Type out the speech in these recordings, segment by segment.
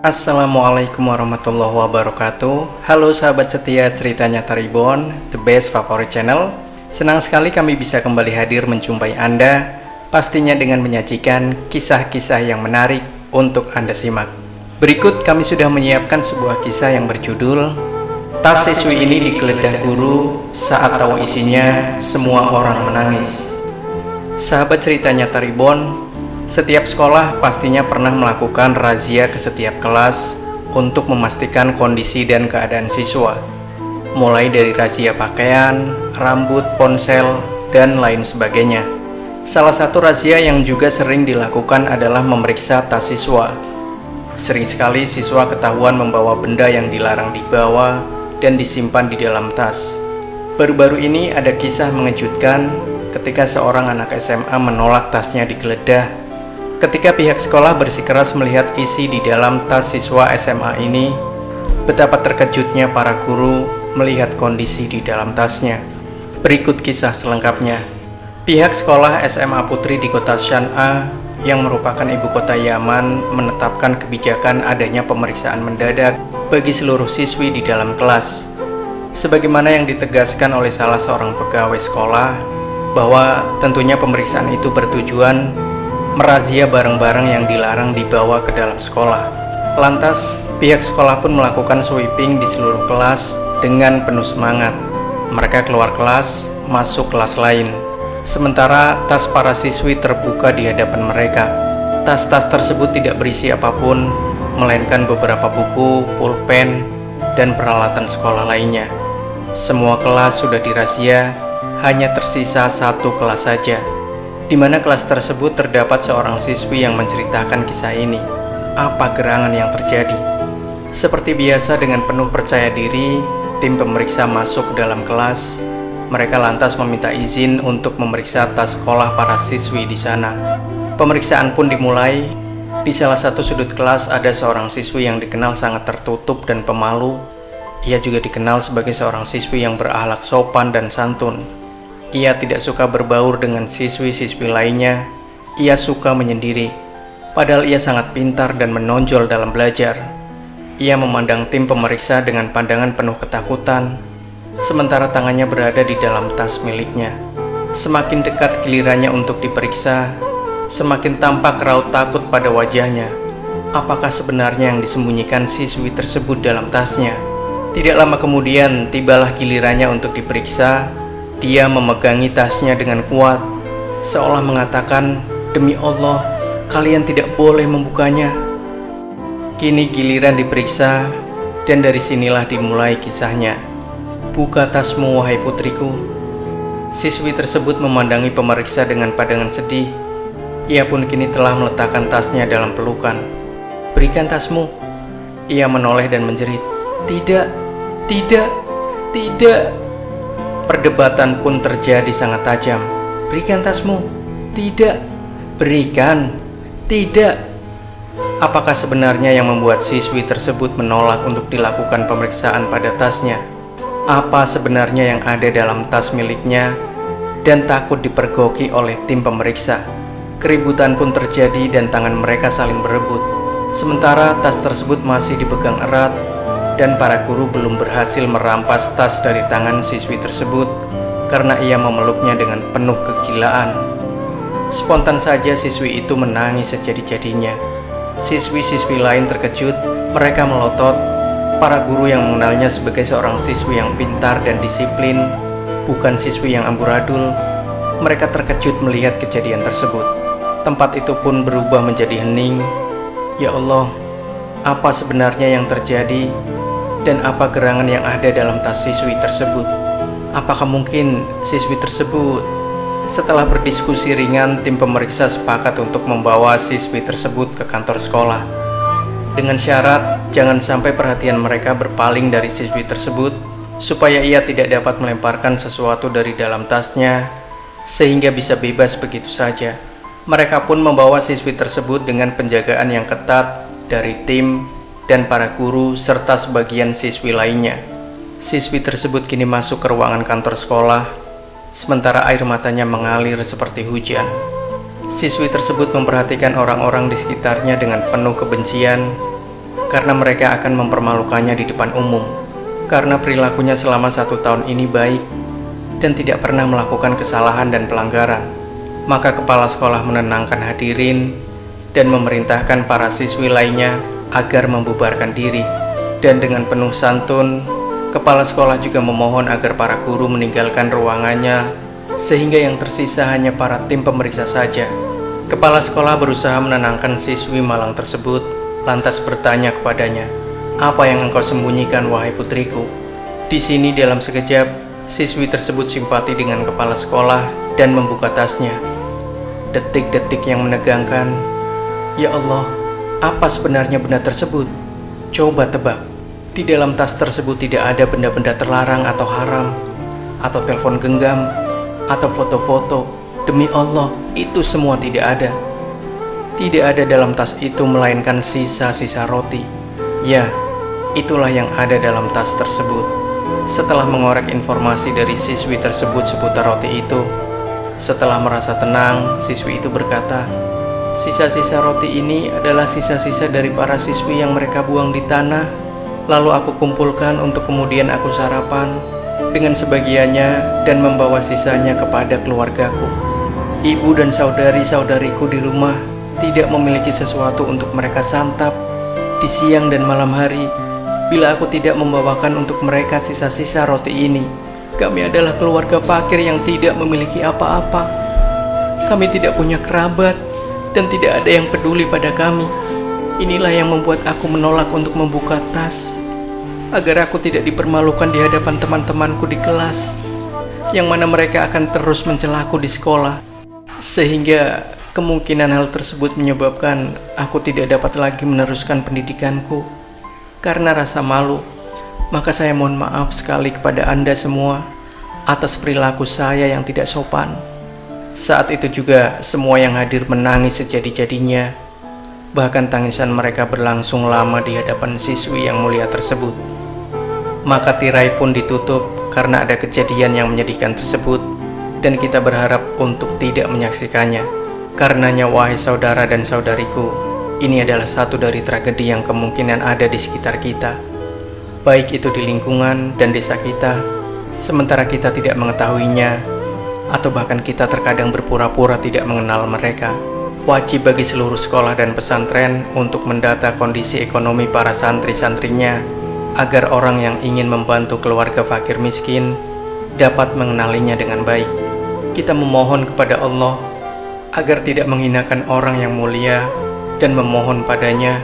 Assalamualaikum warahmatullahi wabarakatuh. Halo sahabat setia Cerita Nyata Reborn, the best favorite channel. Senang sekali kami bisa kembali hadir menjumpai Anda, pastinya dengan menyajikan kisah-kisah yang menarik untuk Anda simak. Berikut kami sudah menyiapkan sebuah kisah yang berjudul Tas Siswi Ini Digeledah Guru, Saat Tahu Isinya Semua Orang Menangis. Sahabat Cerita Nyata Reborn, setiap sekolah pastinya pernah melakukan razia ke setiap kelas untuk memastikan kondisi dan keadaan siswa, mulai dari razia pakaian, rambut, ponsel, dan lain sebagainya. Salah satu razia yang juga sering dilakukan adalah memeriksa tas siswa. Sering sekali siswa ketahuan membawa benda yang dilarang dibawa dan disimpan di dalam tas. Baru-baru ini ada kisah mengejutkan ketika seorang anak SMA menolak tasnya digeledah ketika pihak sekolah bersikeras melihat isi di dalam tas siswa SMA ini. Betapa terkejutnya para guru melihat kondisi di dalam tasnya. Berikut kisah selengkapnya. Pihak sekolah SMA Putri di kota Shan'a yang merupakan ibu kota Yaman menetapkan kebijakan adanya pemeriksaan mendadak bagi seluruh siswi di dalam kelas. Sebagaimana yang ditegaskan oleh salah seorang pegawai sekolah, bahwa tentunya pemeriksaan itu bertujuan merazia barang-barang yang dilarang dibawa ke dalam sekolah. Lantas, pihak sekolah pun melakukan sweeping di seluruh kelas dengan penuh semangat. Mereka keluar kelas, masuk kelas lain. Sementara tas para siswi terbuka di hadapan mereka. Tas-tas tersebut tidak berisi apapun, melainkan beberapa buku, pulpen, dan peralatan sekolah lainnya. Semua kelas sudah dirazia, hanya tersisa satu kelas saja, di mana kelas tersebut terdapat seorang siswi yang menceritakan kisah ini. Apa gerangan yang terjadi? Seperti biasa, dengan penuh percaya diri, tim pemeriksa masuk ke dalam kelas. Mereka lantas meminta izin untuk memeriksa tas sekolah para siswi di sana. Pemeriksaan pun dimulai. Di salah satu sudut kelas ada seorang siswi yang dikenal sangat tertutup dan pemalu. Ia juga dikenal sebagai seorang siswi yang berakhlak sopan dan santun. Ia tidak suka berbaur dengan siswi-siswi lainnya. Ia suka menyendiri, padahal ia sangat pintar dan menonjol dalam belajar. Ia memandang tim pemeriksa dengan pandangan penuh ketakutan, sementara tangannya berada di dalam tas miliknya. Semakin dekat gilirannya untuk diperiksa, semakin tampak raut takut pada wajahnya. Apakah sebenarnya yang disembunyikan siswi tersebut dalam tasnya? Tidak lama kemudian, tibalah gilirannya untuk diperiksa. Dia memegangi tasnya dengan kuat, seolah mengatakan, "Demi Allah, kalian tidak boleh membukanya." Kini giliran diperiksa, dan dari sinilah dimulai kisahnya. "Buka tasmu, wahai putriku." Siswi tersebut memandangi pemeriksa dengan pandangan sedih. Ia pun kini telah meletakkan tasnya dalam pelukan. "Berikan tasmu." Ia menoleh dan menjerit, "Tidak, tidak, tidak." Perdebatan pun terjadi sangat tajam. "Berikan tasmu." "Tidak." "Berikan." "Tidak." Apakah sebenarnya yang membuat siswi tersebut menolak untuk dilakukan pemeriksaan pada tasnya? Apa sebenarnya yang ada dalam tas miliknya dan takut dipergoki oleh tim pemeriksa? Keributan pun terjadi dan tangan mereka saling berebut. Sementara tas tersebut masih dipegang erat, dan para guru belum berhasil merampas tas dari tangan siswi tersebut karena ia memeluknya dengan penuh kegilaan. Spontan saja siswi itu menangis sejadi-jadinya. Siswi-siswi lain terkejut, mereka melotot. Para guru yang mengenalnya sebagai seorang siswi yang pintar dan disiplin, bukan siswi yang amburadul, mereka terkejut melihat kejadian tersebut. Tempat itu pun berubah menjadi hening. Ya Allah, apa sebenarnya yang terjadi? Dan apa gerangan yang ada dalam tas siswi tersebut? Apakah mungkin siswi tersebut? Setelah berdiskusi ringan, tim pemeriksa sepakat untuk membawa siswi tersebut ke kantor sekolah. Dengan syarat, jangan sampai perhatian mereka berpaling dari siswi tersebut, supaya ia tidak dapat melemparkan sesuatu dari dalam tasnya, sehingga bisa bebas begitu saja. Mereka pun membawa siswi tersebut dengan penjagaan yang ketat dari tim dan para guru serta sebagian siswi lainnya. Siswi tersebut kini masuk ke ruangan kantor sekolah, sementara air matanya mengalir seperti hujan. Siswi tersebut memperhatikan orang-orang di sekitarnya dengan penuh kebencian, karena mereka akan mempermalukannya di depan umum. Karena perilakunya selama 1 tahun ini baik dan tidak pernah melakukan kesalahan dan pelanggaran, maka kepala sekolah menenangkan hadirin dan memerintahkan para siswi lainnya agar membubarkan diri. Dan dengan penuh santun, kepala sekolah juga memohon agar para guru meninggalkan ruangannya, sehingga yang tersisa hanya para tim pemeriksa saja. Kepala sekolah berusaha menenangkan siswi malang tersebut, lantas bertanya kepadanya, "Apa yang engkau sembunyikan, wahai putriku?" Di sini dalam sekejap, siswi tersebut simpati dengan kepala sekolah dan membuka tasnya. Detik-detik yang menegangkan. Ya Allah, apa sebenarnya benda tersebut? Coba tebak. Di dalam tas tersebut tidak ada benda-benda terlarang atau haram, atau telepon genggam, atau foto-foto. Demi Allah, itu semua tidak ada. Tidak ada dalam tas itu melainkan sisa-sisa roti. Ya, itulah yang ada dalam tas tersebut. Setelah mengorek informasi dari siswi tersebut seputar roti itu, setelah merasa tenang, siswi itu berkata, "Sisa-sisa roti ini adalah sisa-sisa dari para siswi yang mereka buang di tanah. Lalu aku kumpulkan untuk kemudian aku sarapan dengan sebagiannya dan membawa sisanya kepada keluargaku. Ibu dan saudari-saudariku di rumah tidak memiliki sesuatu untuk mereka santap di siang dan malam hari bila aku tidak membawakan untuk mereka sisa-sisa roti ini. Kami adalah keluarga fakir yang tidak memiliki apa-apa. Kami tidak punya kerabat dan tidak ada yang peduli pada kami. Inilah yang membuat aku menolak untuk membuka tas, agar aku tidak dipermalukan di hadapan teman-temanku di kelas, yang mana mereka akan terus mencelaku di sekolah. Sehingga kemungkinan hal tersebut menyebabkan aku tidak dapat lagi meneruskan pendidikanku karena rasa malu. Maka saya mohon maaf sekali kepada Anda semua atas perilaku saya yang tidak sopan." Saat itu juga semua yang hadir menangis sejadi-jadinya. Bahkan tangisan mereka berlangsung lama di hadapan siswi yang mulia tersebut. Maka tirai pun ditutup karena ada kejadian yang menyedihkan tersebut, dan kita berharap untuk tidak menyaksikannya. Karenanya, wahai saudara dan saudariku, ini adalah satu dari tragedi yang kemungkinan ada di sekitar kita, baik itu di lingkungan dan desa kita, sementara kita tidak mengetahuinya, atau bahkan kita terkadang berpura-pura tidak mengenal mereka. Wajib bagi seluruh sekolah dan pesantren untuk mendata kondisi ekonomi para santri-santrinya, agar orang yang ingin membantu keluarga fakir miskin dapat mengenalinya dengan baik. Kita memohon kepada Allah agar tidak menghinakan orang yang mulia, dan memohon padanya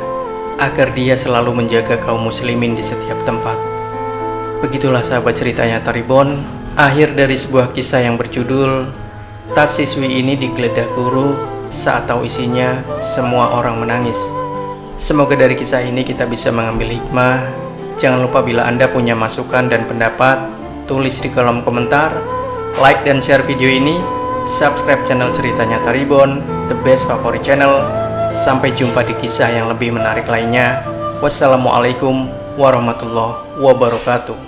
agar dia selalu menjaga kaum muslimin di setiap tempat. Begitulah sahabat ceritanya Taribon, akhir dari sebuah kisah yang berjudul Tas Siswi Ini Digeledah Guru. Saat tahu isinya, semua orang menangis. Semoga dari kisah ini kita bisa mengambil hikmah. Jangan lupa bila Anda punya masukan dan pendapat, tulis di kolom komentar, like dan share video ini, subscribe channel ceritanya Taribon, the best favorit channel. Sampai jumpa di kisah yang lebih menarik lainnya. Wassalamualaikum warahmatullahi wabarakatuh.